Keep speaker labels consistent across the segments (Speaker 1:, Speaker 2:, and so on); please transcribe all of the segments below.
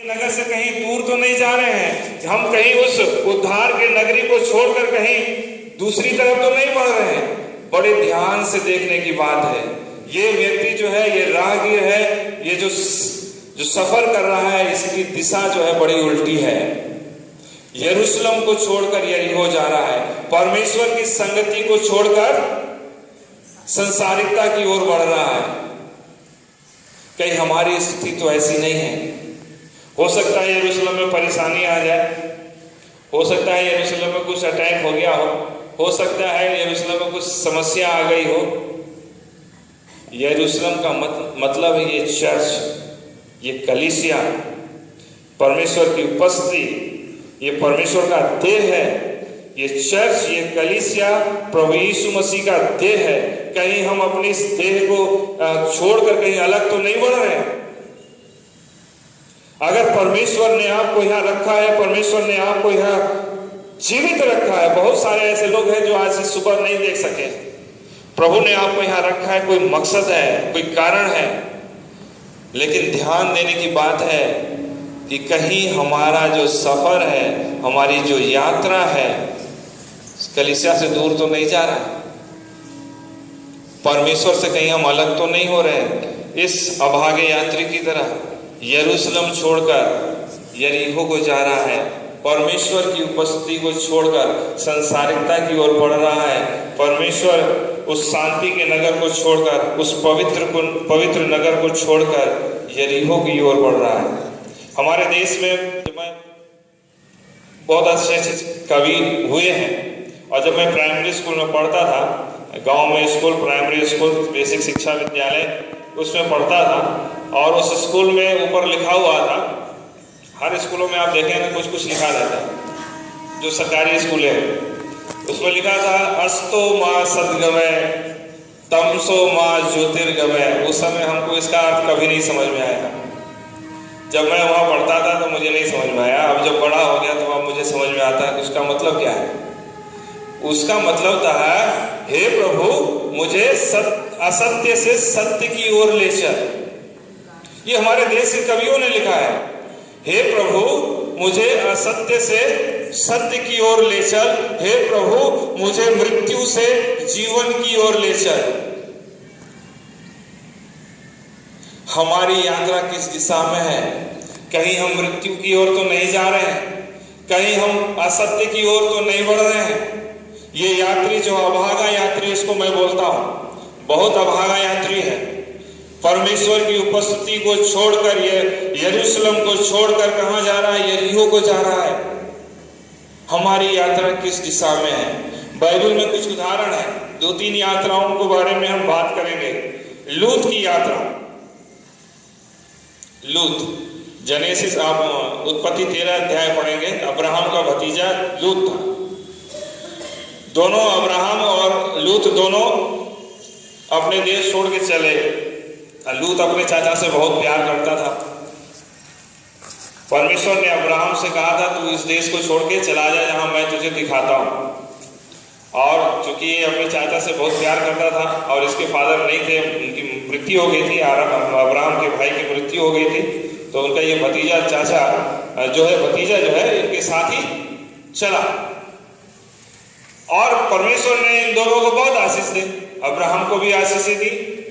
Speaker 1: नगर से कहीं दूर तो नहीं जा रहे हैं, हम कहीं उस उद्धार के नगरी को छोड़कर कहीं दूसरी तरफ तो नहीं बढ़ रहे हैं। बड़े ध्यान से देखने की बात है। ये व्यक्ति जो है, ये राहगीर है, ये जो सफर कर रहा है, इसकी दिशा जो है बड़ी उल्टी है। यरूशलेम को छोड़कर यरीहो जा रहा है, परमेश्वर की संगति को छोड़कर संसारिकता की ओर बढ़ रहा है। कहीं हमारी स्थिति तो ऐसी नहीं है। हो सकता है यरूशलेम में परेशानी आ जाए, हो सकता है यरूशलेम में कुछ अटैक हो गया हो सकता है यरूशलेम में कुछ समस्या आ गई हो। यरूशलेम का मतलब है ये चर्च, ये कलीसिया, परमेश्वर की उपस्थिति, ये परमेश्वर का देह है। ये चर्च, ये कलीसिया प्रभु यीशु मसीह का देह है। कहीं हम अपने इस देह को छोड़कर कहीं अलग तो नहीं बढ़ रहे हैं। अगर परमेश्वर ने आपको यहाँ रखा है, परमेश्वर ने आपको यहाँ जीवित रखा है। बहुत सारे ऐसे लोग हैं जो आज इस सुबह नहीं देख सके। प्रभु ने आपको यहाँ रखा है, कोई मकसद है, कोई कारण है। लेकिन ध्यान देने की बात है कि कहीं हमारा जो सफर है, हमारी जो यात्रा है, कलीसिया से दूर तो नहीं जा रहा है। परमेश्वर से कहीं हम अलग तो नहीं हो रहे। इस अभागे यात्री की तरह यरूशलेम छोड़कर यरीहो को जा रहा है, परमेश्वर की उपस्थिति को छोड़कर संसारिकता की ओर बढ़ रहा है। परमेश्वर उस शांति के नगर को छोड़कर, उस पवित्र नगर को छोड़कर यरीहो की ओर बढ़ रहा है। हमारे देश में बहुत अच्छे अच्छे कवि हुए हैं, और जब मैं प्राइमरी स्कूल में पढ़ता था, गांव में स्कूल, प्राइमरी स्कूल, बेसिक शिक्षा विद्यालय, उसमें पढ़ता था, और उस स्कूल में ऊपर लिखा हुआ था, हर स्कूलों में आप देखेंगे कुछ कुछ लिखा रहता है, जो सरकारी स्कूल है उसमें लिखा था अस्तो माँ सदगमय तमसो माँ ज्योतिर्गमय। उस समय हमको इसका अर्थ कभी नहीं समझ में आया। जब मैं वहाँ पढ़ता था तो मुझे नहीं समझ में आया। अब जब बड़ा हो गया तो अब मुझे समझ में आता है कि उसका मतलब क्या है। उसका मतलब था, हे प्रभु मुझे असत्य से सत्य की ओर ले चल। ये हमारे देश के कवियों ने लिखा है, हे प्रभु मुझे असत्य से सत्य की ओर ले चल, हे प्रभु मुझे मृत्यु से जीवन की ओर ले चल। हमारी यात्रा किस दिशा में है? कहीं हम मृत्यु की ओर तो नहीं जा रहे हैं, कहीं हम असत्य की ओर तो नहीं बढ़ रहे हैं। ये यात्री जो अभागा यात्री, इसको मैं बोलता हूं, बहुत अभागा यात्री है। परमेश्वर की उपस्थिति को छोड़कर, ये यरूशलेम को छोड़कर कहां जा रहा है? यरीहो को जा रहा है। हमारी यात्रा किस दिशा में है? बाइबल में कुछ उदाहरण है, 2-3 यात्राओं के बारे में हम बात करेंगे। लूत की यात्रा, लूत, जेनेसिस आप उत्पत्ति 13 अध्याय पढ़ेंगे। अब्राहम का भतीजा लूत था। दोनों, अब्राहम और लूत दोनों अपने देश छोड़ के चले। लूत अपने चाचा से बहुत प्यार करता था। परमेश्वर ने अब्राहम से कहा था, तू इस देश को छोड़ के चला जा जहां मैं तुझे दिखाता हूं। और चूंकि ये अपने चाचा से बहुत प्यार करता था और इसके फादर नहीं थे, उनकी मृत्यु हो गई थी, अब्राहम के भाई की मृत्यु हो गई थी, तो उनका ये भतीजा भतीजा जो है इनके साथ ही चला। और परमेश्वर ने इन दोनों को बहुत आशीष दी। अब्राहम को भी आशीष दी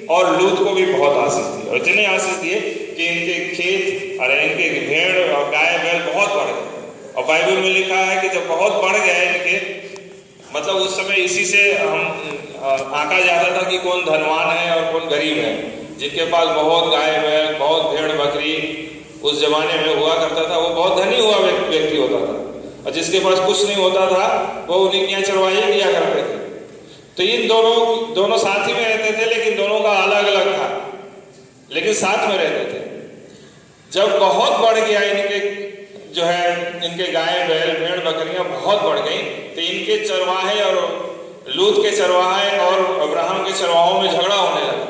Speaker 1: और लूत को भी बहुत आशीष दी, और इतने आशीष दिए कि इनके खेत और इनके भेड़ और गाय बैल बहुत बढ़ गए। और बाइबल में लिखा है कि जब बहुत बढ़ गए इनके, मतलब उस समय इसी से हम आंका जाता था कि कौन धनवान है और कौन गरीब है। जिनके पास बहुत गाय बैल, बहुत भेड़ बकरी उस जमाने में हुआ करता था, वो बहुत धनी हुआ व्यक्ति होता था। और जिसके पास कुछ नहीं होता था वो उन्हीं की चरवाही किया करते थे। तो इन दोनों साथ ही में रहते थे, लेकिन दोनों का अलग अलग था, लेकिन साथ में रहते थे। जब बहुत बढ़ गया इनके गाय बैल भेड़ बकरियां बहुत बढ़ गई, तो इनके चरवाहे और लूत के चरवाहे और अब्राहम के चरवाहों में झगड़ा होने लगा।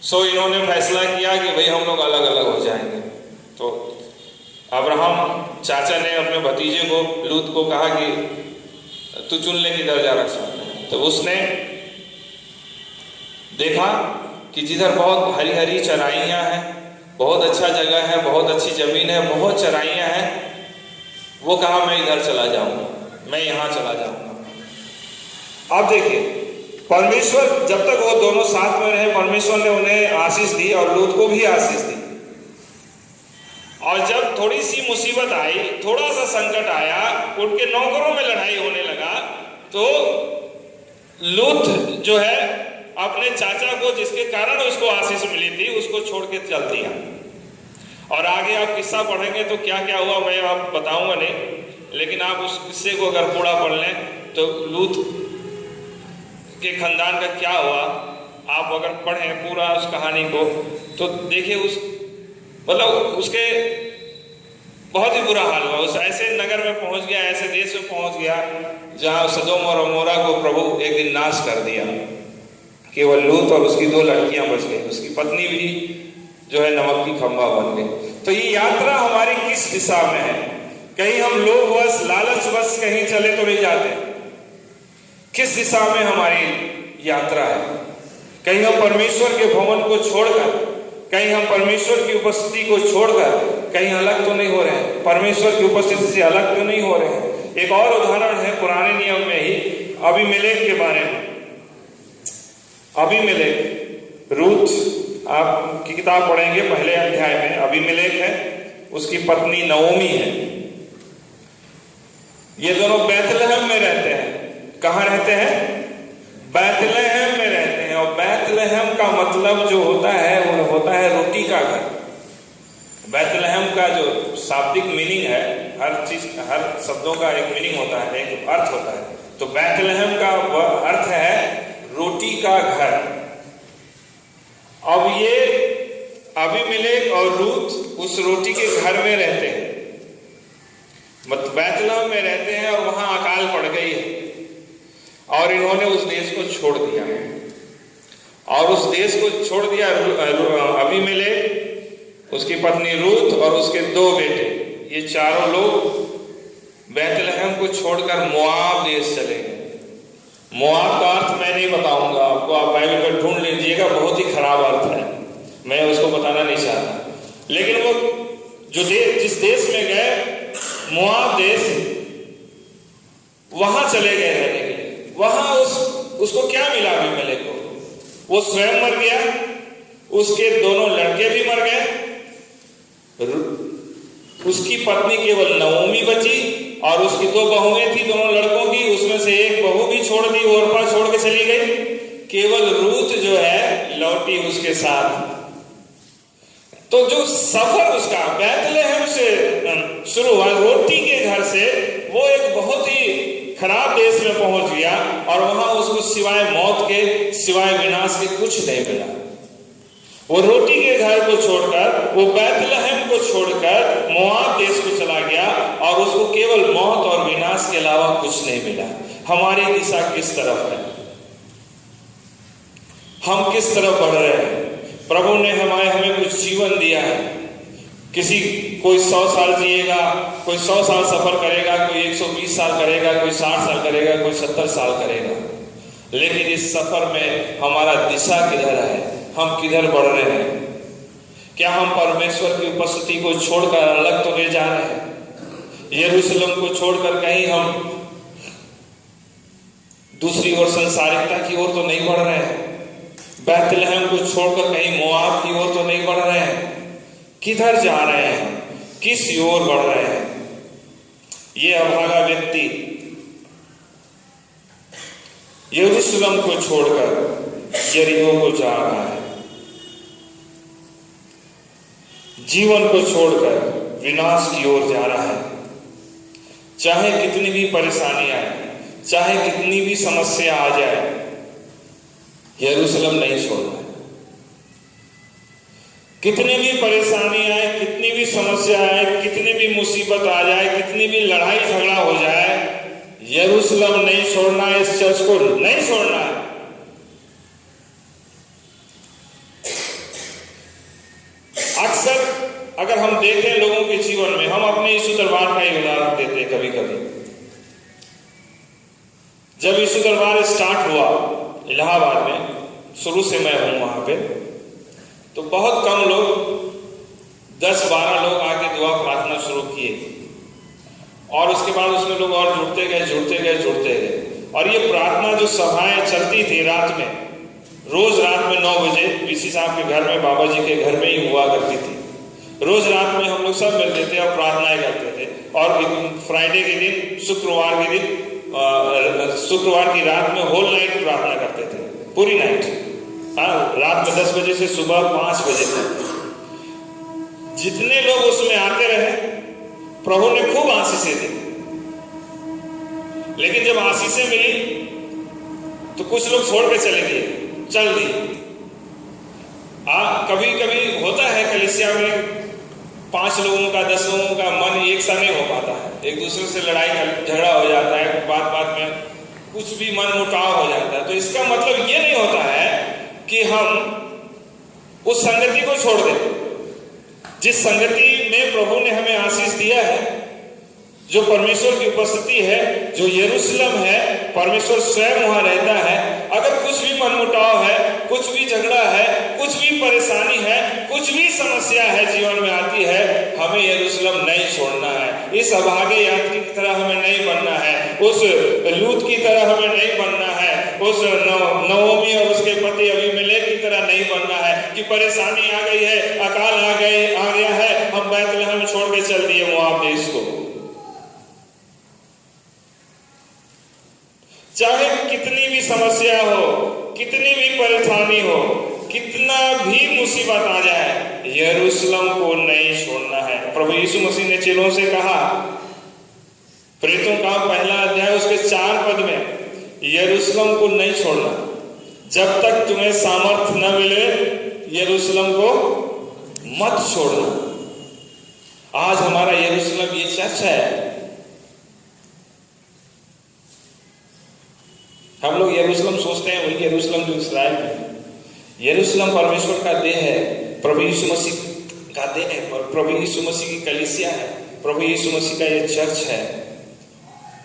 Speaker 1: सो इन्होंने फैसला किया कि भाई हम लोग अलग अलग हो जाएंगे। तो अब्राहम चाचा ने अपने भतीजे को, लूत को कहा कि तू चुन ले किधर जाना चाहता है। तो उसने देखा कि जिधर बहुत हरी हरी चराइयाँ हैं, बहुत अच्छा जगह है, बहुत अच्छी जमीन है, बहुत चराइयाँ हैं। वो कहा मैं इधर चला जाऊंगा, मैं यहाँ चला जाऊंगा। अब देखिए, परमेश्वर जब तक वो दोनों साथ में रहे, परमेश्वर ने उन्हें आशीष दी और लूत को भी आशीष दी। और जब थोड़ी सी मुसीबत आई, थोड़ा सा संकट आया, उनके नौकरों में लड़ाई होने लगा, तो लूत जो है अपने चाचा को, जिसके कारण उसको आशीष मिली थी, उसको छोड़ के चल दिया। और आगे आप किस्सा पढ़ेंगे तो क्या क्या हुआ मैं आप बताऊंगा नहीं, लेकिन आप उस किस्से को अगर पूरा पढ़ लें तो लूत के खानदान का क्या हुआ, आप अगर पढ़ें पूरा उस कहानी को तो देखिए, उस मतलब उसके बहुत ही बुरा हाल हुआ। उस ऐसे नगर में पहुंच गया, ऐसे देश में पहुंच गया जहां सदोम और अमोरा को प्रभु एक दिन नाश कर दिया। केवल लूत और उसकी 2 लड़कियां बच गई, उसकी पत्नी भी जो है नमक की खंभा बन गई। तो ये यात्रा हमारी किस दिशा में है? कहीं हम लोभवश लालचवश कहीं चले तो नहीं जाते? किस दिशा में हमारी यात्रा है? कहीं हम परमेश्वर के भवन को छोड़कर, कहीं हम परमेश्वर की उपस्थिति को छोड़कर कहीं अलग तो नहीं हो रहे हैं? परमेश्वर की उपस्थिति से अलग तो नहीं हो रहे हैं? एक और उदाहरण है पुराने नियम में ही, अबीमेलेक के बारे में। अबीमेलेक, रूत आप की किताब पढ़ेंगे पहले अध्याय में, अबीमेलेक है, उसकी पत्नी नओमी है। ये दोनों बैतलहम में रहते हैं। कहाँ रहते हैं? बैतलहम में रहते हैं। और बैतलहम का मतलब जो होता है वो होता है रोटी का घर। बैतलहम का जो शाब्दिक मीनिंग है, हर चीज, हर शब्दों का एक मीनिंग होता है, एक अर्थ होता है। तो बैतलहम का अर्थ है रोटी का घर। अब ये अबीमेलेक और रूत उस रोटी के घर में रहते हैं, मतलब बैतलहम में रहते हैं, और वहां अकाल पड़ गई है और इन्होंने उस देश को छोड़ दिया है। और उस देश को छोड़ दिया अबीमेलेक, उसकी पत्नी रूत और उसके 2 बेटे, ये चारों लोग बैतलहम को छोड़कर मोआब देश चले गए। मोआब का अर्थ मैं नहीं बताऊंगा आपको, आप बाइबल पर ढूंढ लीजिएगा, बहुत ही खराब अर्थ है, मैं उसको बताना नहीं चाहता। लेकिन वो जो जिस देश में गए, मोआब देश, वहां चले गए रहने के लिए। वहां उसको क्या मिला अबीमेलेक को? वो स्वयं मर गया, उसके दोनों लड़के भी मर गए, उसकी पत्नी केवल नओमी बची, और उसकी 2 बहुएं थी दोनों लड़कों की, उसमें से एक बहू भी छोड़ दी, ओरपा छोड़ के चली गई। केवल रूत जो है लौटी उसके साथ। तो जो सफर उसका बैतलहम से शुरू हुआ, रोटी के घर से, वो एक बहुत ही खराब देश में पहुंच गया, और वहां उसको सिवाय मौत के, सिवाय विनाश के कुछ नहीं मिला। वो रोटी के घर को छोड़कर, वो बैतलहम को छोड़कर मोआब देश को चला गया, और उसको केवल मौत और विनाश के अलावा कुछ नहीं मिला। हमारी दिशा किस तरफ है? हम किस तरफ बढ़ रहे हैं? प्रभु ने हमें कुछ जीवन दिया है। कोई 100 साल जिएगा, कोई 100 साल सफर करेगा, कोई 120 साल करेगा, कोई 60 साल करेगा, कोई 70 साल करेगा। लेकिन इस सफर में हमारा दिशा किधर है? हम किधर बढ़ रहे हैं? क्या हम परमेश्वर की उपस्थिति को छोड़कर अलग तो नहीं जा रहे हैं? यरूशलेम को छोड़कर कहीं हम दूसरी ओर, संसारिकता की ओर तो नहीं बढ़ रहे हैं? बैतलहम को छोड़कर कहीं मोआब की ओर तो नहीं बढ़ रहे हैं? किधर जा रहे हैं? किस ओर बढ़ रहे हैं? ये अभागा व्यक्ति यरूशलेम को छोड़कर यरीहो को जा रहा है, जीवन को छोड़कर विनाश की ओर जा रहा है। चाहे कितनी भी परेशानी आए, चाहे कितनी भी समस्या आ जाए, यरूशलेम नहीं छोड़ना है। कितनी भी परेशानी आए, कितनी भी समस्या आए, कितनी भी मुसीबत आ जाए, कितनी भी लड़ाई झगड़ा हो जाए, यरूशलेम नहीं छोड़ना है, इस चर्च को नहीं छोड़ना है। अक्सर अगर हम देखें लोगों के जीवन में, हम अपने यीशु दरबार का ही उदाहरण देते हैं। कभी कभी जब यीशु दरबार स्टार्ट हुआ इलाहाबाद में, शुरू से मैं हूं वहां पे, तो बहुत कम लोग 10-12 लोग आके दुआ प्रार्थना शुरू किए और उसके बाद उसमें लोग और जुड़ते गए। और ये प्रार्थना जो सभाएं चलती थी रात में, रोज रात में 9 बजे पीसी साहब के घर में, बाबा जी के घर में ही हुआ करती थी। रोज रात में हम लोग सब मिलते थे और प्रार्थनाएं करते थे। और फ्राइडे के दिन, शुक्रवार के दिन, शुक्रवार की रात में होल नाइट प्रार्थना करते थे, पूरी नाइट। हाँ, रात में 10 बजे से सुबह 5 बजे तक। जितने लोग उसमें आते रहे, प्रभु ने खूब आशीषें दी। लेकिन जब आशीषें मिली तो कुछ लोग छोड़ के चले गए, चल दिए। कभी कभी होता है कलीसिया में 5 लोगों का, 10 लोगों का मन एक सा नहीं हो पाता है, एक दूसरे से लड़ाई झगड़ा हो जाता है, बात में कुछ भी मन मुटाव हो जाता है। तो इसका मतलब ये नहीं होता है कि हम उस संगति को छोड़ दें जिस संगति में प्रभु ने हमें आशीष दिया है, जो परमेश्वर की उपस्थिति है, जो यरूशलेम है, परमेश्वर स्वयं वहां रहता है। अगर कुछ भी मनमुटाव है, कुछ भी झगड़ा है, कुछ भी परेशानी है, कुछ भी समस्या है जीवन में आती है, हमें यरूशलेम नहीं छोड़ना है। इस अभागे यात्री की तरह हमें नहीं बनना है, उस लूत की तरह हमें नहीं बनना है, उस नवोमी और उसके पति अबीमेलेक की तरह नहीं बनना है कि परेशानी आ गई है, अकाल आ गया है, हम बैतलहम छोड़ के चल दिए मोआब देश को। चाहे कितनी भी समस्या हो, कितनी भी परेशानी हो, कितना भी मुसीबत आ जाए, यरूशलेम को नहीं छोड़ना है। प्रभु यीशु मसीह ने चेलों से कहा, प्रेरितों का 1 अध्याय उसके 4 पद में, यरूशलेम को नहीं छोड़ना जब तक तुम्हें सामर्थ्य न मिले, यरूशलेम को मत छोड़ना। आज हमारा यरूशलेम ये चर्च है। हम लोग यरूशलेम सोचते हैं वही यरूशलेम जो इस्राएल में। यरूशलेम परमेश्वर का देह है, प्रभु यीशु मसीह का देह है, प्रभु यीशु मसीह की कलीसिया है, प्रभु यीशु मसीह का ये चर्च है।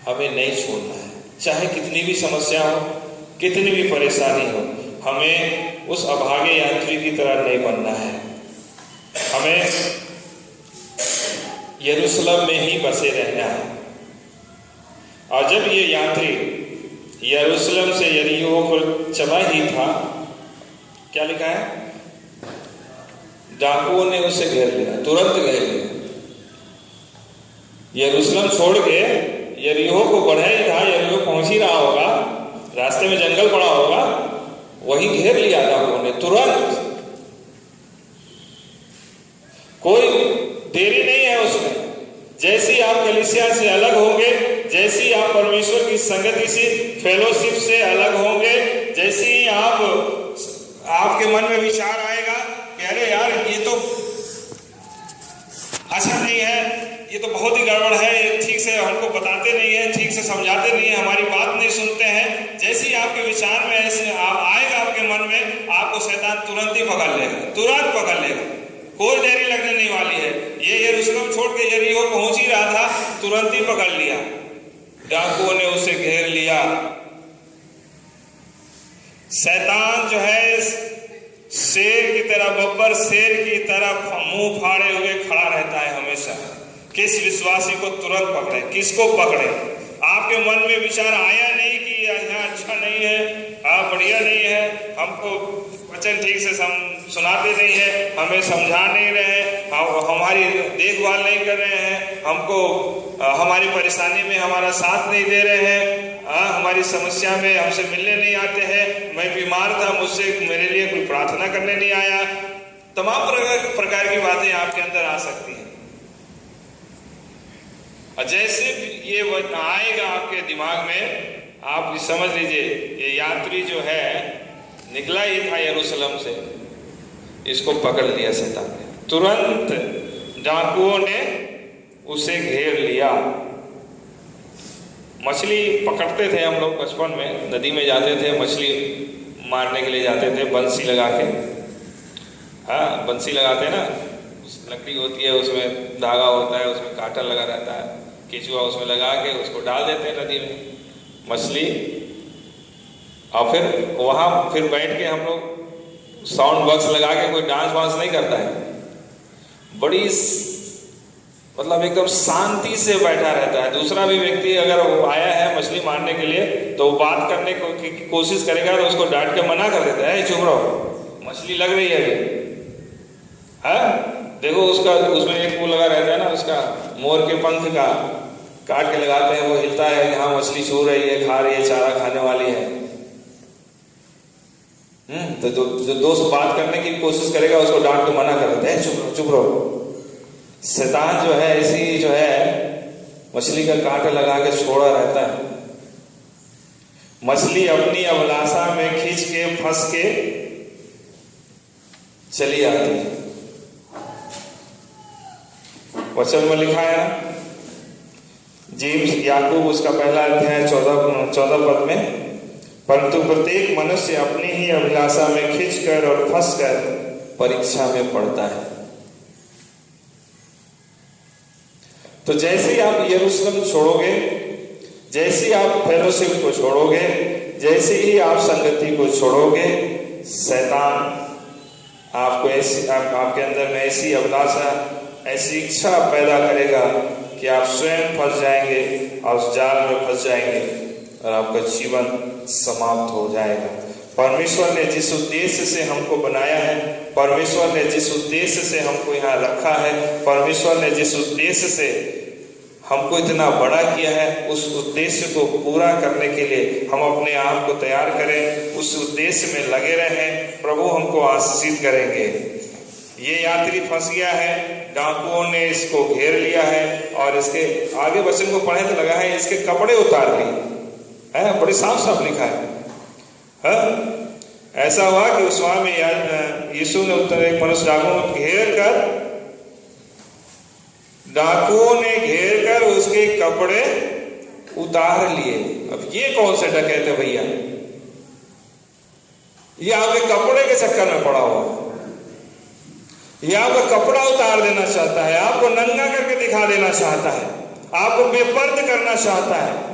Speaker 1: हमें नहीं छोड़ना है, चाहे कितनी भी समस्या हो, कितनी भी परेशानी हो, हमें उस अभागे यात्री की तरह नहीं बनना है। हमें यरूशलेम में ही बसे रहना है। और जब ये यात्री यरूशलेम से यरीहो को चला ही था, क्या लिखा है, डाकुओं ने उसे घेर लिया, तुरंत घेर लिया। यरूशलेम छोड़ के यरीहो को बढ़ा ही था, यरीहो पहुंच ही रहा होगा, रास्ते में जंगल पड़ा होगा, वही घेर लिया डाकुओं ने तुरंत। कोई देरी नहीं है उसमें। जैसे आप कलीसिया से अलग होंगे, जैसी आप परमेश्वर की संगति से, फेलोशिप से अलग होंगे, जैसे ही आपके मन में विचार आएगा कि अरे यार ये तो अच्छा नहीं है, ये तो बहुत ही गड़बड़ है, ये ठीक से हमको बताते नहीं है, ठीक से समझाते नहीं है, हमारी बात नहीं सुनते हैं, जैसे ही आपके विचार में ऐसे आएगा आपके मन में, आपको शैतान तुरंत ही पकड़ लेगा, तुरंत पकड़ लेगा। कोई देरी लगने नहीं वाली है। ये यरूशलेम छोड़ के यरीहो पहुंच ही रहा था, तुरंत ही पकड़ लिया, डाकुओं ने उसे घेर लिया। शैतान जो है शेर की तरह, बब्बर शेर की तरह मुंह फाड़े हुए खड़ा रहता है हमेशा। किस विश्वासी को तुरंत पकड़े, किसको पकड़े? आपके मन में विचार आया नहीं कि यहाँ अच्छा नहीं है, बढ़िया नहीं है, हमको वचन ठीक से सुनाते नहीं है, हमें समझा नहीं रहे, हमारी देखभाल नहीं कर रहे हैं, हमको हमारी परेशानी में हमारा साथ नहीं दे रहे हैं, हमारी समस्या में हमसे मिलने नहीं आते हैं, मैं बीमार था, मुझसे मेरे लिए कोई प्रार्थना करने नहीं आया। तमाम प्रकार की बातें आपके अंदर आ सकती हैं। और जैसे ये आएगा आपके दिमाग में, आप समझ लीजिए ये यात्री जो है निकला ही था यरूशलेम से, इसको पकड़ लिया शैतान ने, तुरंत डाकुओं ने उसे घेर लिया। मछली पकड़ते थे हम लोग बचपन में, नदी में जाते थे, मछली मारने के लिए जाते थे बंसी लगा के। हाँ, बंसी लगाते ना, लकड़ी होती है, उसमें धागा होता है, उसमें कांटा लगा रहता है, केचुआ उसमें लगा के उसको डाल देते हैं नदी में मछली। और फिर वहाँ फिर बैठ के हम लोग साउंड बॉक्स लगा के, कोई डांस वांस नहीं करता है, बड़ी मतलब एकदम शांति से बैठा रहता है। दूसरा भी व्यक्ति अगर वो आया है मछली मारने के लिए तो वो बात करने की कोशिश करेगा तो उसको डांट के मना कर देता है, चुप रहो, मछली लग रही है अभी। देखो उसका उसमें एक वो लगा रहता है ना, उसका मोर के पंख का काट के लगाते हैं, वो हिलता है कि हाँ मछली छू रही है, खा रही है, चारा खाने वाली है। तो जो दोस्त बात करने की कोशिश करेगा उसको डांट के मना कर देते हैं, चुप रहो चुप रहो। शैतान जो है ऐसी जो है मछली का कांटा लगा के छोड़ा रहता है। मछली अपनी अभिलाषा में खींच के फंस के चली आती है। वचन में लिखा है ना, जेम्स याकूब उसका पहला अध्याय 14 पद में, परंतु प्रत्येक मनुष्य अपनी ही अभिलाषा में खींचकर और फंसकर परीक्षा में पड़ता है। तो जैसे ही आप यरूशलेम छोड़ोगे, जैसे ही आप फेलोशिप को छोड़ोगे, जैसे ही आप संगति को छोड़ोगे, शैतान आपको ऐसी आपके अंदर में ऐसी अभिलाषा, ऐसी इच्छा पैदा करेगा कि आप स्वयं फंस जाएंगे और उस जाल में फंस जाएंगे और आपका जीवन समाप्त हो जाएगा। परमेश्वर ने जिस उद्देश्य से हमको बनाया है, परमेश्वर ने जिस उद्देश्य से हमको यहाँ रखा है, परमेश्वर ने जिस उद्देश्य से हमको इतना बड़ा किया है, उस उद्देश्य को पूरा करने के लिए हम अपने आप को तैयार करें, उस उद्देश्य में लगे रहें। प्रभु हमको आशीषित करेंगे। ये यात्री फंस गया है, डाकुओं ने इसको घेर लिया है और इसके आगे वचन को पढ़े तो लगा है इसके कपड़े उतार लिए है, बड़ी साफ साफ लिखा है। ऐसा हुआ कि उस स्वामी यीशु ने उत्तर एक मनुष्य डाकुओं ने घेर कर उसके कपड़े उतार लिए। अब ये कौन से डकैत है भैया, ये आपके कपड़े के चक्कर में पड़ा हुआ, ये आपका कपड़ा उतार देना चाहता है, आपको नंगा करके दिखा देना चाहता है, आपको बेपर्द करना चाहता है।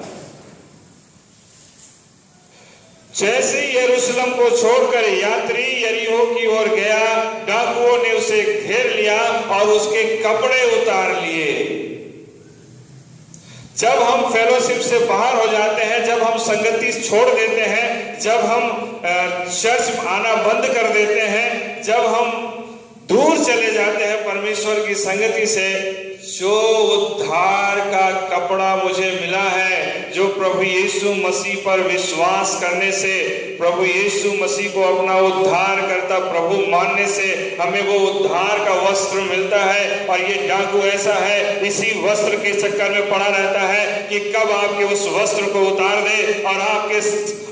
Speaker 1: जैसे यरूशलेम को छोड़कर यात्री यरीहो की ओर गया, डाकुओं ने उसे घेर लिया और उसके कपड़े उतार लिए। जब हम फेलोशिप से बाहर हो जाते हैं, जब हम संगति छोड़ देते हैं, जब हम चर्च आना बंद कर देते हैं, जब हम दूर चले जाते हैं परमेश्वर की संगति से, जो उद्धार का कपड़ा मुझे मिला है, जो प्रभु यीशु मसीह पर विश्वास करने से, प्रभु यीशु मसीह को अपना उद्धार करता प्रभु मानने से हमें वो उद्धार का वस्त्र मिलता है। और ये डाकू ऐसा है, इसी वस्त्र के चक्कर में पड़ा रहता है कि कब आपके उस वस्त्र को उतार दे और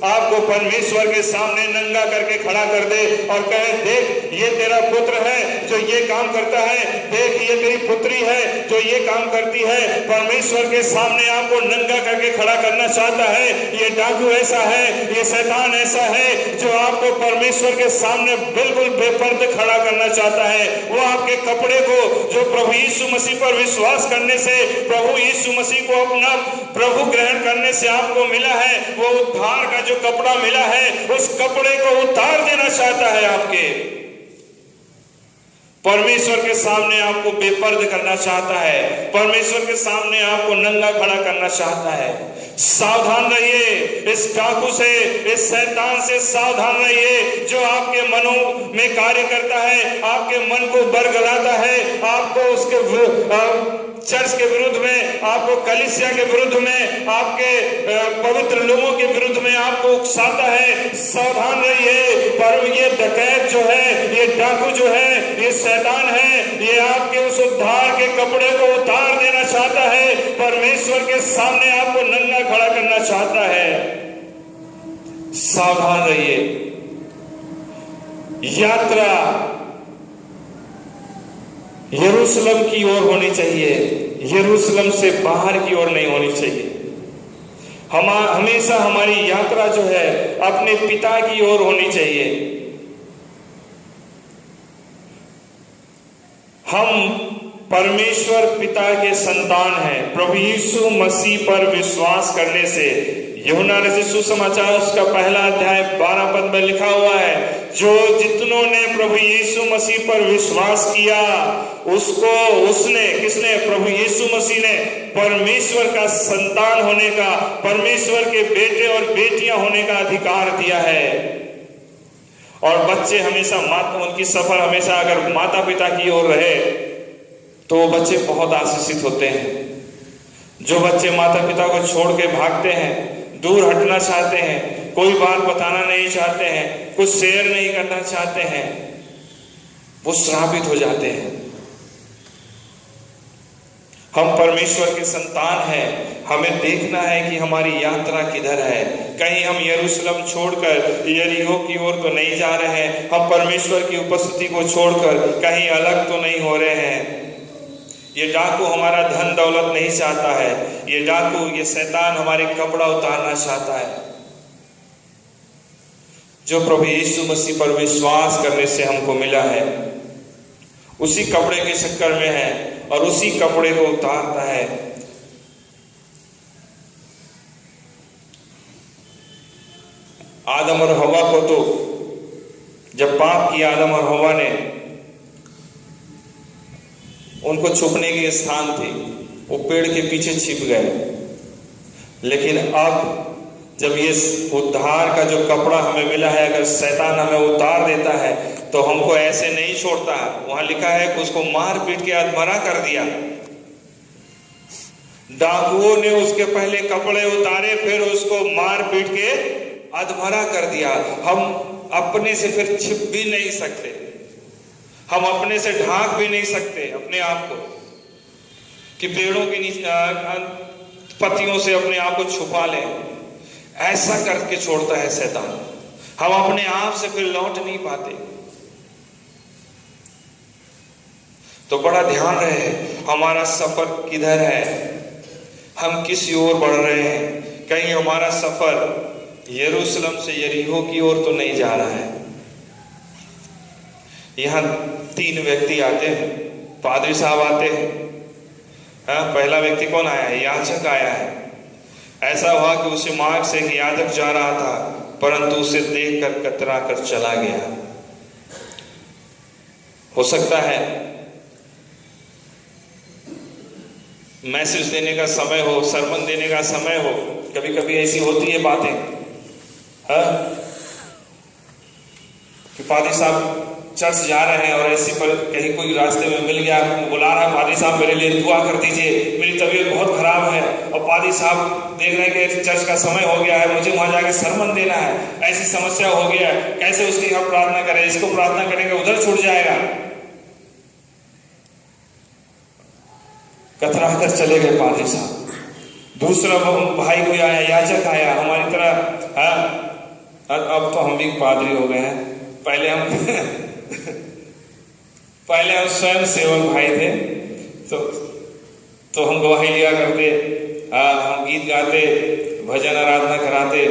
Speaker 1: आपको परमेश्वर के सामने नंगा करके खड़ा कर दे और कहे, देख ये तेरा पुत्र है जो ये काम करता है, देख ये तेरी पुत्री है जो ये काम करती है। परमेश्वर के सामने आपको नंगा करके खड़ा करना चाहता है। ये डाकू ऐसा है, ये शैतान ऐसा है जो आपको परमेश्वर के सामने बिल्कुल बेपर्द खड़ा करना चाहता है। वो आपके कपड़े को, जो प्रभु यीशु मसीह पर विश्वास करने से, प्रभु यीशु मसीह को अपना प्रभु ग्रहण करने से आपको मिला है, वो उद्धार का जो कपड़ा मिला है, उस कपड़े को उतार देना चाहता है। आपके परमेश्वर के सामने आपको बेपर्द करना चाहता है, परमेश्वर के सामने आपको नंगा खड़ा करना चाहता है। सावधान रहिए इस डाकू से, इस शैतान से सावधान रहिए जो आपके मनों में कार्य करता है, आपके मन को बरगलाता है, आपको उसके चर्च के विरुद्ध में, आपको कलीसिया के विरुद्ध में, आपके पवित्र लोगों के विरुद्ध में आपको उकसाता है। सावधान रहिए। पर ये डकैत जो है, ये डाकू जो है, ये शैतान है, ये आपके उस उद्धार के कपड़े को उतार देना चाहता है, परमेश्वर के सामने आपको नंगा खड़ा करना चाहता है। सावधान रहिए। यात्रा यरूशलेम की ओर होनी चाहिए, यरूशलेम से बाहर की ओर नहीं होनी चाहिए। हमेशा हमारी यात्रा जो है अपने पिता की ओर होनी चाहिए। हम परमेश्वर पिता के संतान हैं। प्रभु यीशु मसीह पर विश्वास करने से यूहन्ना रचित सुसमाचार उसका पहला अध्याय 12 पद में लिखा हुआ है, जो जितनों ने प्रभु यीशु मसीह पर विश्वास किया उसको किसने? प्रभु यीशु मसीह ने परमेश्वर का संतान होने का, परमेश्वर के बेटे और बेटियां होने का अधिकार दिया है। और बच्चे हमेशा उनकी सफर हमेशा अगर माता पिता की ओर रहे तो बच्चे बहुत आशीषित होते हैं। जो बच्चे माता पिता को छोड़ के भागते हैं, दूर हटना चाहते हैं, कोई बात बताना नहीं चाहते हैं, कुछ शेयर नहीं करना चाहते हैं, वो श्रापित हो जाते हैं। हम परमेश्वर के संतान हैं, हमें देखना है कि हमारी यात्रा किधर है। कहीं हम यरूशलेम छोड़कर यरीहो की ओर तो नहीं जा रहे हैं, हम परमेश्वर की उपस्थिति को छोड़कर कहीं अलग तो नहीं हो रहे हैं। ये डाकू हमारा धन दौलत नहीं चाहता है, ये डाकू, ये शैतान हमारे कपड़ा उतारना चाहता है। जो प्रभु यीशु मसीह पर विश्वास करने से हमको मिला है, उसी कपड़े के चक्कर में है और उसी कपड़े को उतारता है। आदम और हवा को तो जब पाप किया आदम और हवा ने, उनको छुपने के स्थान थे, वो पेड़ के पीछे छिप गए। लेकिन अब जब ये उद्धार का जो कपड़ा हमें मिला है, अगर शैतान हमें उतार देता है तो हमको ऐसे नहीं छोड़ता। वहां लिखा है कि उसको मार पीट के अधमरा कर दिया। डाकुओं ने उसके पहले कपड़े उतारे, फिर उसको मार पीट के अधमरा कर दिया। हम अपने से फिर छिप भी नहीं सकते, हम अपने से ढांक भी नहीं सकते अपने आप को कि पेड़ों के नीचे पत्तियों से अपने आप को छुपा लें। ऐसा करके छोड़ता है शैतान, हम अपने आप से फिर लौट नहीं पाते। तो बड़ा ध्यान रहे हमारा सफर किधर है, हम किस ओर बढ़ रहे हैं। कहीं हमारा सफर यरूशलेम से यरीहो की ओर तो नहीं जा रहा है। यहां 3 व्यक्ति आते हैं, पादरी साहब आते हैं। पहला व्यक्ति कौन आया है? याजक आया है। ऐसा हुआ कि उसे मार्ग से एक याजक जा रहा था, परंतु उसे देखकर कतरा कर चला गया। हो सकता है मैसेज देने का समय हो, सरमन देने का समय हो, कभी कभी ऐसी होती है बातें कि पादरी साहब चर्च जा रहे हैं और ऐसी पर कहीं कोई रास्ते में मिल गया, बुला रहा है, पादरी साहब मेरे लिए दुआ कर दीजिए, मेरी तबीयत बहुत खराब है। और पादरी साहब देख रहे हैं कि चर्च का समय हो गया है, मुझे वहां जाके सरमन देना है, ऐसी समस्या हो गया है, कैसे उसकी हम प्रार्थना करें? इसको प्रार्थना करेंगे उधर छूट जाएगा। कतरा कर चले गए पादरी साहब। दूसरा भाई कोई आया, याजक आया हमारी तरह। अब तो हम भी पादरी हो गए हैं, पहले हम स्वयं सेवक भाई थे, तो हम गवाही लिया करते, हम गीत गाते, भजन आराधना कराते।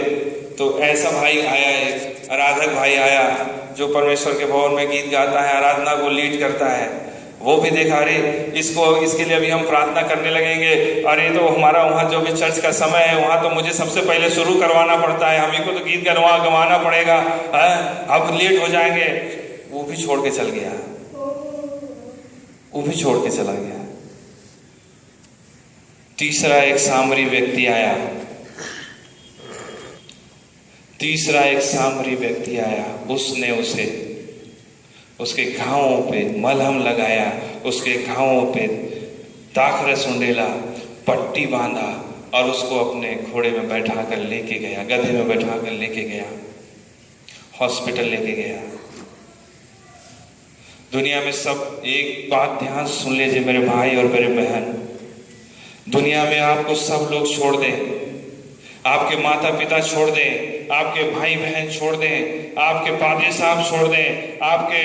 Speaker 1: तो ऐसा भाई आया, एक आराधक भाई आया जो परमेश्वर के भवन में गीत गाता है, आराधना को लीड करता है। वो भी देखा, अरे इसके लिए अभी हम प्रार्थना करने लगेंगे, अरे तो हमारा वहाँ जो भी चर्च का समय है वहाँ तो मुझे सबसे पहले शुरू करवाना पड़ता है, हम ही को तो गीत गवाना पड़ेगा, अब लेट हो जाएंगे। वो भी छोड़ के चल गया, वो भी छोड़ के चला गया। तीसरा एक सामरी व्यक्ति आया, उसने उसके घावों पे मलहम लगाया, उसके घावों पे दाखरस उंडेला, पट्टी बांधा और उसको अपने घोड़े में बैठा कर लेके गया, गधे में बैठा कर लेके गया, हॉस्पिटल लेके गया। दुनिया में सब एक बात ध्यान सुन लीजिए मेरे भाई और मेरे बहन, दुनिया में आपको सब लोग छोड़ दें, आपके माता पिता छोड़ दें, आपके भाई बहन छोड़ दें, आपके पादरी साहब छोड़ दें, आपके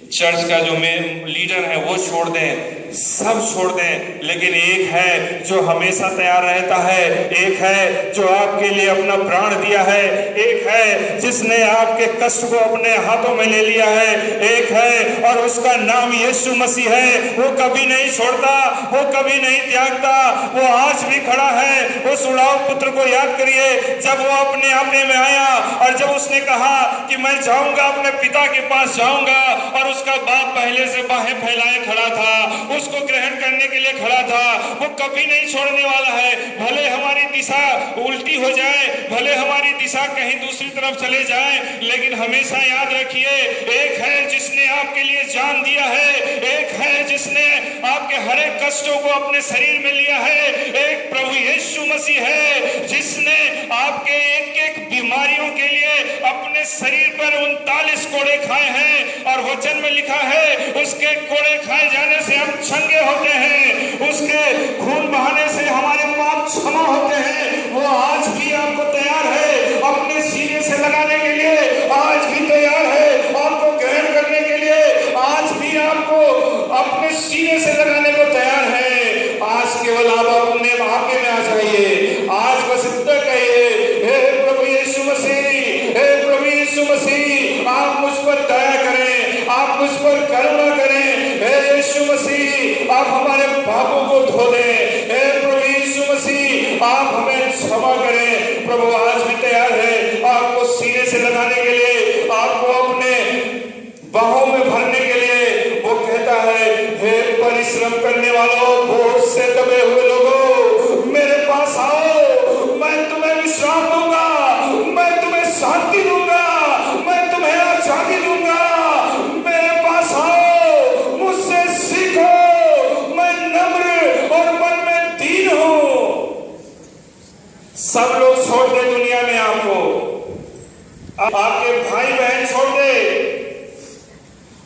Speaker 1: चर्च का जो मेन लीडर है वो छोड़ दें, सब छोड़ दें, लेकिन एक है जो हमेशा तैयार रहता है, एक है जो आपके लिए अपना प्राण दिया है, एक है जिसने आपके कष्ट को अपने हाथों में ले लिया है, एक है और उसका नाम यीशु मसीह है। वो कभी नहीं छोड़ता, वो कभी नहीं त्यागता, वो आज भी खड़ा है। उस उड़ाऊ पुत्र को याद करिए, जब वो अपने आपने में आया और जब उसने कहा कि मैं जाऊंगा अपने पिता के पास जाऊंगा, और उसका बाप पहले से बाहें फैलाए खड़ा था, उसको ग्रहण करने के लिए खड़ा था। वो कभी नहीं छोड़ने वाला है। भले हमारी दिशा उल्टी हो जाए, भले हमारी दिशा कहीं दूसरी तरफ चले जाए, लेकिन हमेशा याद रखिए, एक है जिसने आपके लिए जान दिया है, एक है जिसने आपके हर एक कष्टों को अपने शरीर में लिया है, एक प्रभु यीशु मसीह है जिसने आपके एक एक बीमारियों के लिए अपने शरीर पर 39 कोड़े खाए हैं। और वचन में लिखा है, उसके कोड़े खाए जाने से हम चंगे होते हैं, उसके खून बहाने से हमारे पाप क्षमा होते हैं। वो आज भी आपको तैयार है अपने सीने से लगाने के लिए, आज भी तैयार है आपको ग्रहण करने के लिए, आज भी आपको अपने सीने से लगाने को तैयार है। आज केवल आप अपने आपके में आ जाइए, आज बस इतना कहिए, हे प्रभु यीशु मसीह, हे प्रभु यीशु मसीह, आप मुझ पर दया करें, आप मुझ पर करुणा करें। हे यीशु मसीह, आप हमारे पापों को धो दें। हे प्रभु यीशु मसीह, आप हमें क्षमा करें। प्रभु आज भी तैयार है आपको सीने से लगाने के लिए, आपको अपने बाहों में भरने के लिए। वो कहता है, हे परिश्रम करने वालों, बोझ से दबे हुए लोगों, मेरे पास आओ, मैं तुम्हें विश्राम दूंगा, मैं तुम्हें शांति दूंगा, मैं तुम्हें आजादी दूंगा। मेरे पास आओ, मुझसे सीखो, मैं नम्र और मन में दीन हूं। सब लोग छोड़ दे दुनिया में आपको, आपके भाई बहन छोड़ दे,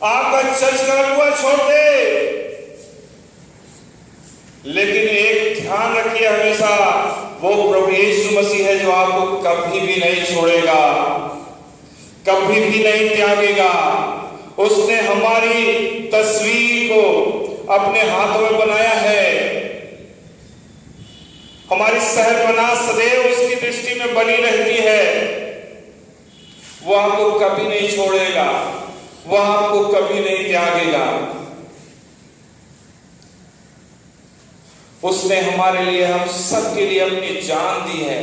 Speaker 1: आपका चर्च का हुआ छोड़ दे, लेकिन एक ध्यान रखिए हमेशा, वो प्रभु यीशु मसीह है जो आपको कभी भी नहीं छोड़ेगा, कभी भी नहीं त्यागेगा। उसने हमारी तस्वीर को अपने हाथों में बनाया है, हमारी सहरपनाह सदैव उसकी दृष्टि में बनी रहती है। वो आपको कभी नहीं छोड़ेगा, वो आपको कभी नहीं त्यागेगा। उसने हमारे लिए, हम सबके लिए अपनी जान दी है,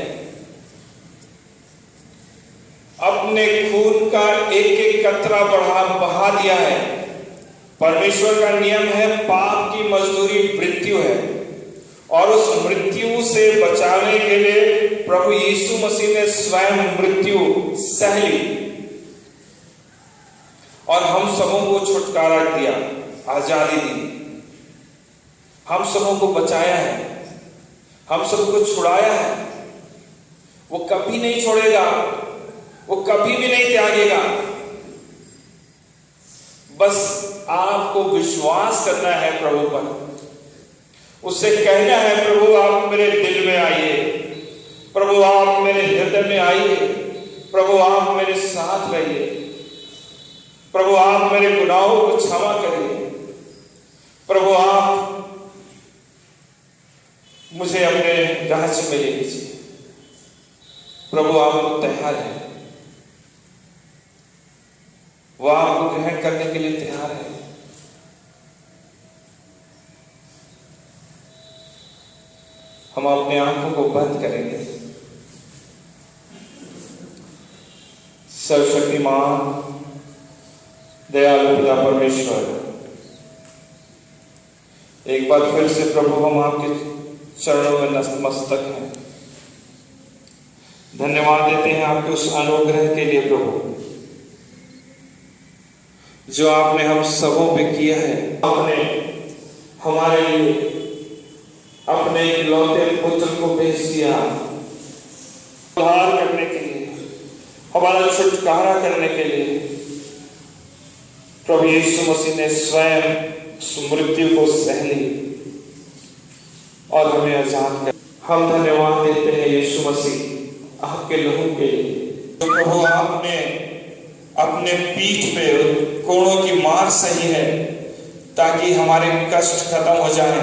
Speaker 1: अपने खून का एक एक कतरा बहा दिया है। परमेश्वर का नियम है, पाप की मजदूरी मृत्यु है, और उस मृत्यु से बचाने के लिए प्रभु यीशु मसीह ने स्वयं मृत्यु सह ली और हम सबों को छुटकारा दिया, आजादी दी, हम सबों को बचाया है, हम सबको छुड़ाया है। वो कभी नहीं छोड़ेगा, वो कभी भी नहीं त्यागेगा। बस आपको विश्वास करना है प्रभु पर, उससे कहना है, प्रभु आप मेरे दिल में आइए, प्रभु आप मेरे हृदय में आइए, प्रभु आप मेरे साथ रहिए, प्रभु आप मेरे गुनाहों को क्षमा करिए, प्रभु आप मुझे अपने राज्य में ले लीजिए। प्रभु आपको तैयार है, वो आपको ग्रहण करने के लिए तैयार है। हम अपने आंखों को बंद करेंगे। सर्वशक्तिमान दयालु पिता परमेश्वर, एक बार फिर से प्रभु हम आपके चरणों में नतमस्तक हैं। धन्यवाद देते हैं आपके उस अनुग्रह के लिए प्रभु, जो आपने हम सबों पे किया है। आपने हमारे लिए अपने इकलौते पुत्र को भेज दिया, उद्धार करने के लिए, हमारा छुटकारा करने के लिए। प्रभु यीशु मसीह ने स्वयं मृत्यु को सह ली और हमें आजाद कर। हम धन्यवाद देते हैं यीशु मसीह आपके लोगों के लिए, जो प्रभु आपने अपने पीठ पे कोड़ों की मार सही है, ताकि हमारे कष्ट खत्म हो जाए,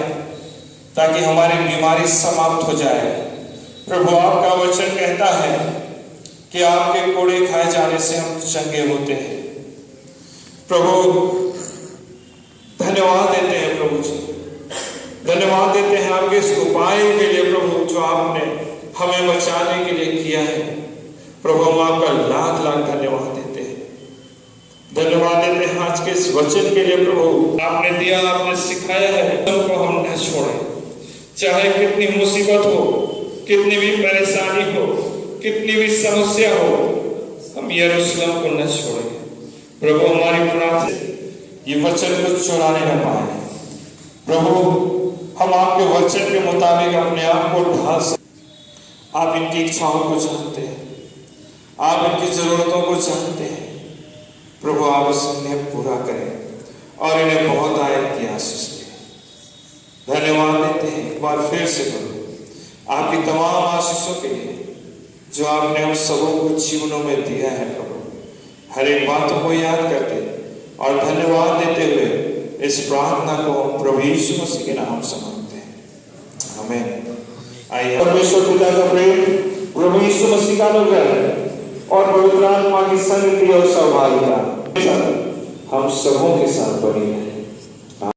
Speaker 1: ताकि हमारी बीमारी समाप्त हो जाए। प्रभु आपका वचन कहता है कि आपके कोड़े खाए जाने से हम चंगे होते हैं। प्रभु धन्यवाद देते हैं प्रभु जी, धन्यवाद देते हैं आपके इस उपाय के लिए प्रभु, जो आपने हमें बचाने के लिए किया है। प्रभु हम आपका लाख लाख धन्यवाद देते हैं, धन्यवाद देते हैं आज के इस वचन के लिए प्रभु। आपने दिया, आपने सिखाया है, हमको हम न छोड़ें, चाहे कितनी मुसीबत हो, कितनी भी परेशानी हो, कितनी भी समस्या हो, हम यरूशलेम को न छोड़ें। प्रभु हमारी प्रार्थना ये वचन को चुराने न पाए प्रभु, हम आपके वचन के मुताबिक अपने आप को ढाल सकते। आप इनकी इच्छाओं को जानते हैं, आप इनकी जरूरतों को जानते हैं प्रभु। आप इन्हें पूरा करें और इन्हें बहुत आयत की आशीष दें। धन्यवाद देते हैं एक बार फिर से प्रभु आपकी तमाम आशीषों के लिए जो आपने हम सबों को जीवनों में दिया है प्रभु। हर एक बातों को याद करते और धन्यवाद देते हुए इस प्रार्थना को प्रभु यीशु मसीह के नाम से मांगते हैं, आमीन। आइए परमेश्वर पिता का प्रेम, प्रभु यीशु मसीह का अनुग्रह और पवित्र आत्मा की संगति और सहभागिता हम सबों के साथ बनी है।